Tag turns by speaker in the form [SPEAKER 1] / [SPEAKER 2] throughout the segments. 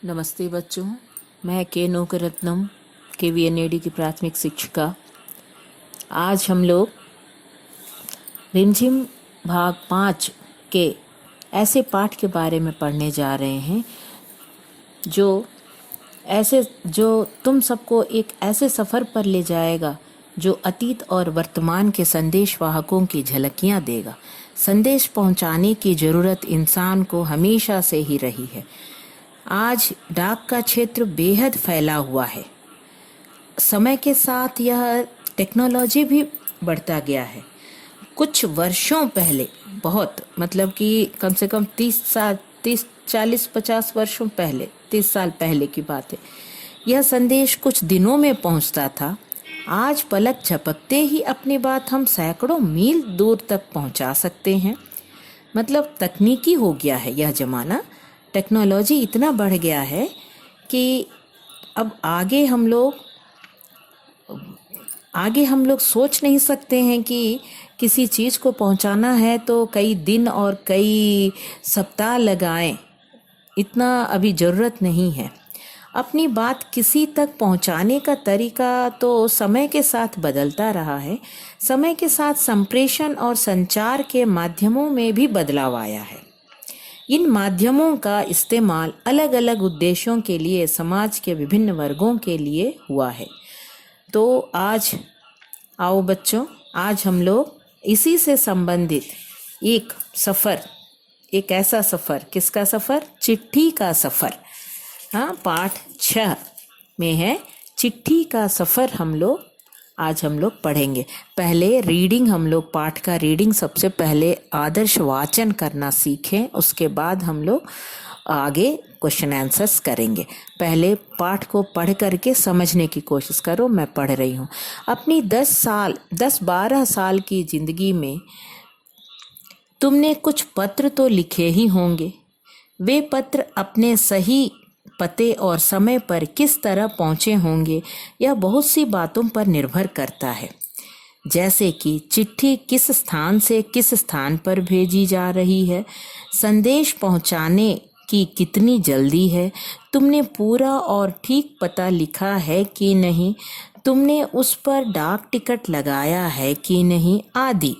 [SPEAKER 1] नमस्ते बच्चों, मैं के नोकरत्नम KVNAD की प्राथमिक शिक्षिका। आज हम लोग रिमझिम भाग 5 के ऐसे पाठ के बारे में पढ़ने जा रहे हैं जो तुम सबको एक ऐसे सफ़र पर ले जाएगा जो अतीत और वर्तमान के संदेश वाहकों की झलकियाँ देगा। संदेश पहुँचाने की ज़रूरत इंसान को हमेशा से ही रही है। आज डाक का क्षेत्र बेहद फैला हुआ है। समय के साथ यह टेक्नोलॉजी भी बढ़ता गया है। कुछ वर्षों पहले, बहुत कि कम से कम 30, 40, 50 वर्षों पहले, 30 साल पहले की बात है, यह संदेश कुछ दिनों में पहुंचता था। आज पलक झपकते ही अपनी बात हम सैकड़ों मील दूर तक पहुंचा सकते हैं। तकनीकी हो गया है यह ज़माना। टेक्नोलॉजी इतना बढ़ गया है कि अब आगे हम लोग सोच नहीं सकते हैं कि किसी चीज़ को पहुंचाना है तो कई दिन और कई सप्ताह लगाएं। इतना अभी ज़रूरत नहीं है। अपनी बात किसी तक पहुंचाने का तरीका तो समय के साथ बदलता रहा है। समय के साथ संप्रेषण और संचार के माध्यमों में भी बदलाव आया है। इन माध्यमों का इस्तेमाल अलग अलग उद्देश्यों के लिए समाज के विभिन्न वर्गों के लिए हुआ है। तो आज आओ बच्चों, आज हम लोग इसी से संबंधित एक ऐसा सफ़र, किसका सफ़र? चिट्ठी का सफ़र। हाँ, पाठ 6 में है चिट्ठी का सफ़र। आज हम लोग पढ़ेंगे। पहले रीडिंग, हम लोग पाठ का रीडिंग सबसे पहले आदर्श वाचन करना सीखें, उसके बाद हम लोग आगे क्वेश्चन आंसर्स करेंगे। पहले पाठ को पढ़ करके समझने की कोशिश करो। मैं पढ़ रही हूँ। अपनी 10-12 साल की ज़िंदगी में तुमने कुछ पत्र तो लिखे ही होंगे। वे पत्र अपने सही पते और समय पर किस तरह पहुँचे होंगे, यह बहुत सी बातों पर निर्भर करता है। जैसे कि चिट्ठी किस स्थान से किस स्थान पर भेजी जा रही है, संदेश पहुँचाने की कितनी जल्दी है, तुमने पूरा और ठीक पता लिखा है कि नहीं, तुमने उस पर डाक टिकट लगाया है कि नहीं, आदि।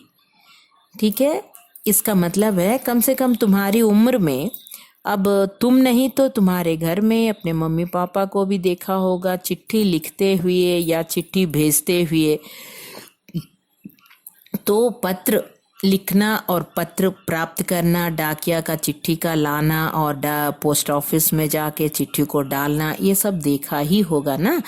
[SPEAKER 1] ठीक है, इसका मतलब है कम से कम तुम्हारी उम्र में, अब तुम नहीं तो तुम्हारे घर में अपने मम्मी पापा को भी देखा होगा चिट्ठी लिखते हुए या चिट्ठी भेजते हुए। तो पत्र लिखना और पत्र प्राप्त करना, डाकिया का चिट्ठी का लाना और पोस्ट ऑफिस में जाके चिट्ठी को डालना, ये सब देखा ही होगा ना।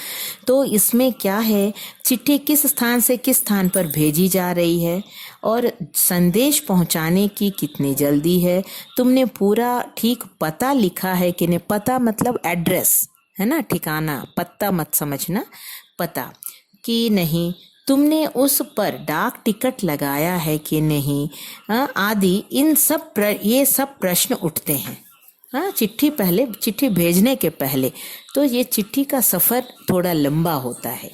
[SPEAKER 1] तो इसमें क्या है, चिट्ठी किस स्थान से किस स्थान पर भेजी जा रही है और संदेश पहुंचाने की कितनी जल्दी है, तुमने पूरा ठीक पता लिखा है कि नहीं। पता मतलब एड्रेस है ना, ठिकाना। पत्ता मत समझना, पता कि नहीं। तुमने उस पर डाक टिकट लगाया है कि नहीं, आदि। ये सब प्रश्न उठते हैं। हाँ, चिट्ठी भेजने के पहले तो ये चिट्ठी का सफ़र थोड़ा लंबा होता है।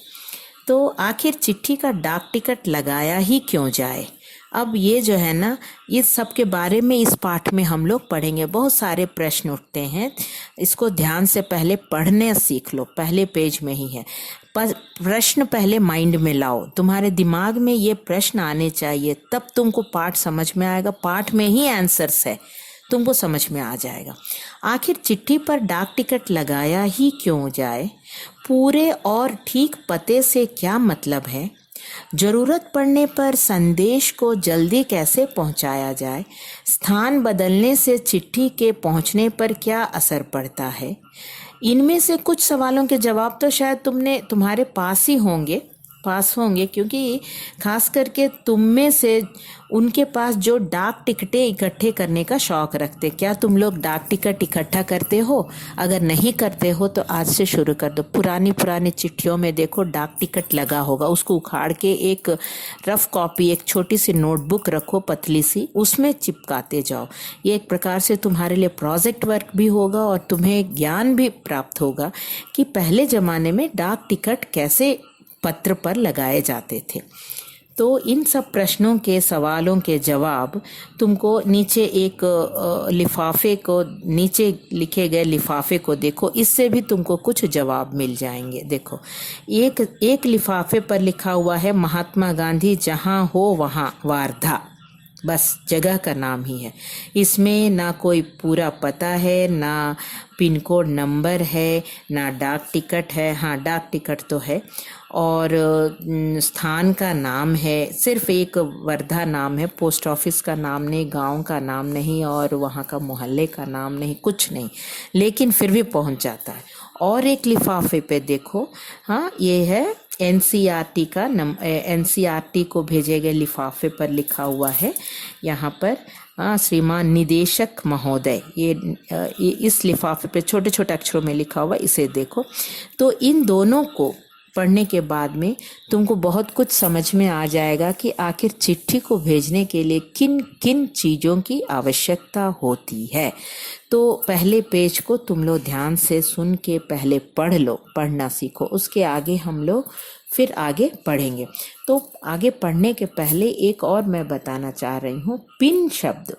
[SPEAKER 1] तो आखिर चिट्ठी का डाक टिकट लगाया ही क्यों जाए? अब ये जो है ना, इस सब के बारे में इस पाठ में हम लोग पढ़ेंगे। बहुत सारे प्रश्न उठते हैं, इसको ध्यान से पहले पढ़ने सीख लो। पहले पेज में ही है। प्रश्न पहले माइंड में लाओ, तुम्हारे दिमाग में ये प्रश्न आने चाहिए, तब तुमको पाठ समझ में आएगा। पाठ में ही आंसर्स है, तुमको समझ में आ जाएगा। आखिर चिट्ठी पर डाक टिकट लगाया ही क्यों जाए? पूरे और ठीक पते से क्या मतलब है? ज़रूरत पड़ने पर संदेश को जल्दी कैसे पहुंचाया जाए? स्थान बदलने से चिट्ठी के पहुंचने पर क्या असर पड़ता है? इनमें से कुछ सवालों के जवाब तो शायद तुम्हारे पास होंगे, क्योंकि खास करके तुम में से उनके पास जो डाक टिकटें इकट्ठे करने का शौक़ रखते। क्या तुम लोग डाक टिकट इकट्ठा करते हो? अगर नहीं करते हो तो आज से शुरू कर दो। पुरानी चिट्ठियों में देखो डाक टिकट लगा होगा, उसको उखाड़ के एक रफ कॉपी, एक छोटी सी नोटबुक रखो पतली सी, उसमें चिपकाते जाओ। ये एक प्रकार से तुम्हारे लिए प्रोजेक्ट वर्क भी होगा और तुम्हें ज्ञान भी प्राप्त होगा कि पहले ज़माने में डाक टिकट कैसे पत्र पर लगाए जाते थे। तो इन सब प्रश्नों के सवालों के जवाब तुमको नीचे एक लिफाफे को, नीचे लिखे गए लिफाफे को देखो, इससे भी तुमको कुछ जवाब मिल जाएंगे। देखो एक लिफाफे पर लिखा हुआ है महात्मा गांधी जहाँ हो वहाँ वार्धा, बस जगह का नाम ही है। इसमें ना कोई पूरा पता है, ना पिन कोड नंबर है, ना डाक टिकट है। हाँ, डाक टिकट तो है। और स्थान का नाम है, सिर्फ एक वर्धा नाम है, पोस्ट ऑफिस का नाम नहीं, गांव का नाम नहीं, और वहाँ का मोहल्ले का नाम नहीं, कुछ नहीं, लेकिन फिर भी पहुँच जाता है। और एक लिफाफे पे देखो, हाँ ये है एनसीईआरटी का एनसीईआरटी को भेजे गए लिफाफे पर लिखा हुआ है यहाँ पर, श्रीमान निदेशक महोदय, ये इस लिफाफे पे छोटे छोटे अक्षरों में लिखा हुआ, इसे देखो। तो इन दोनों को पढ़ने के बाद में तुमको बहुत कुछ समझ में आ जाएगा कि आखिर चिट्ठी को भेजने के लिए किन किन चीज़ों की आवश्यकता होती है। तो पहले पेज को तुम लोग ध्यान से सुन के पहले पढ़ लो, पढ़ना सीखो, उसके आगे हम लोग फिर आगे पढ़ेंगे। तो आगे पढ़ने के पहले एक और मैं बताना चाह रही हूँ, पिन शब्द,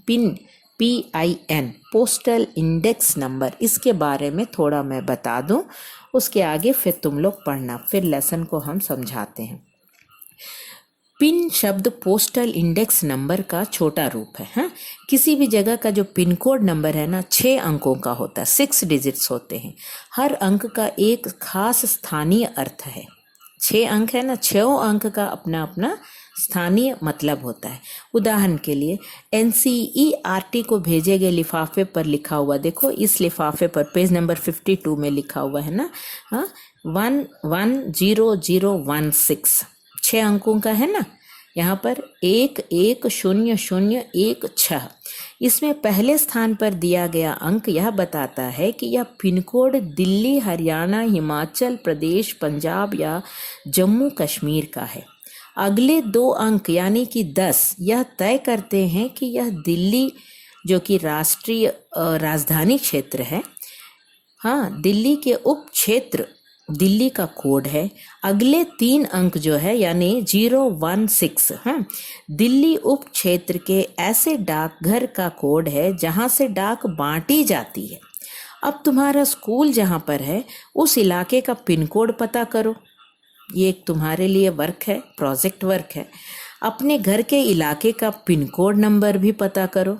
[SPEAKER 1] pin PIN, postal index number, इसके बारे में थोड़ा मैं बता दूं, उसके आगे फिर तुम लोग पढ़ना, फिर लेसन को हम समझाते हैं। पिन शब्द पोस्टल इंडेक्स नंबर का छोटा रूप है। हाँ, किसी भी जगह का जो पिन कोड नंबर है ना, 6 अंकों का होता है, 6 डिजिट्स होते हैं। हर अंक का एक खास स्थानीय अर्थ है। 6 अंक है ना, 6 अंक का अपना अपना स्थानीय मतलब होता है। उदाहरण के लिए NCERT को भेजे गए लिफाफे पर लिखा हुआ, देखो इस लिफाफे पर पेज नंबर 52 में लिखा हुआ है ना, 110016, 6 अंकों का है ना, यहाँ पर 110016। इसमें पहले स्थान पर दिया गया अंक यह बताता है कि यह पिन कोड दिल्ली, हरियाणा, हिमाचल प्रदेश, पंजाब या जम्मू कश्मीर का है। अगले 2 अंक यानी कि 10 यह तय करते हैं कि यह दिल्ली, जो कि राष्ट्रीय राजधानी क्षेत्र है, हाँ दिल्ली के उप क्षेत्र, दिल्ली का कोड है। अगले 3 अंक जो है यानी 016, हाँ दिल्ली उप क्षेत्र के ऐसे डाकघर का कोड है जहाँ से डाक बांटी जाती है। अब तुम्हारा स्कूल जहाँ पर है उस इलाके का पिन कोड पता करो, ये एक तुम्हारे लिए वर्क है, प्रोजेक्ट वर्क है। अपने घर के इलाके का पिन कोड नंबर भी पता करो।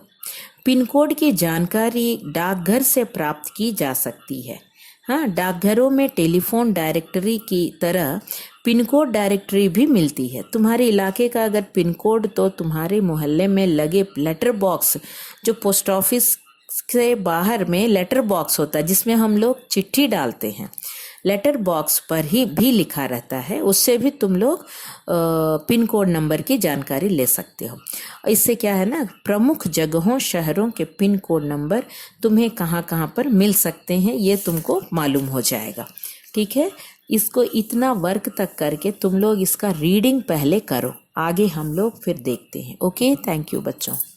[SPEAKER 1] पिन कोड की जानकारी डाकघर से प्राप्त की जा सकती है। हाँ, डाकघरों में टेलीफोन डायरेक्टरी की तरह पिन कोड डायरेक्टरी भी मिलती है। तुम्हारे इलाके का अगर पिन कोड, तो तुम्हारे मोहल्ले में लगे लेटर बॉक्स, जो पोस्ट ऑफिस से बाहर में लेटर बॉक्स होता है जिसमें हम लोग चिट्ठी डालते हैं, लेटर बॉक्स पर ही भी लिखा रहता है, उससे भी तुम लोग पिन कोड नंबर की जानकारी ले सकते हो। इससे क्या है ना, प्रमुख जगहों, शहरों के पिन कोड नंबर तुम्हें कहाँ कहाँ पर मिल सकते हैं ये तुमको मालूम हो जाएगा। ठीक है, इसको इतना वर्क तक करके तुम लोग इसका रीडिंग पहले करो, आगे हम लोग फिर देखते हैं। ओके, थैंक यू बच्चों।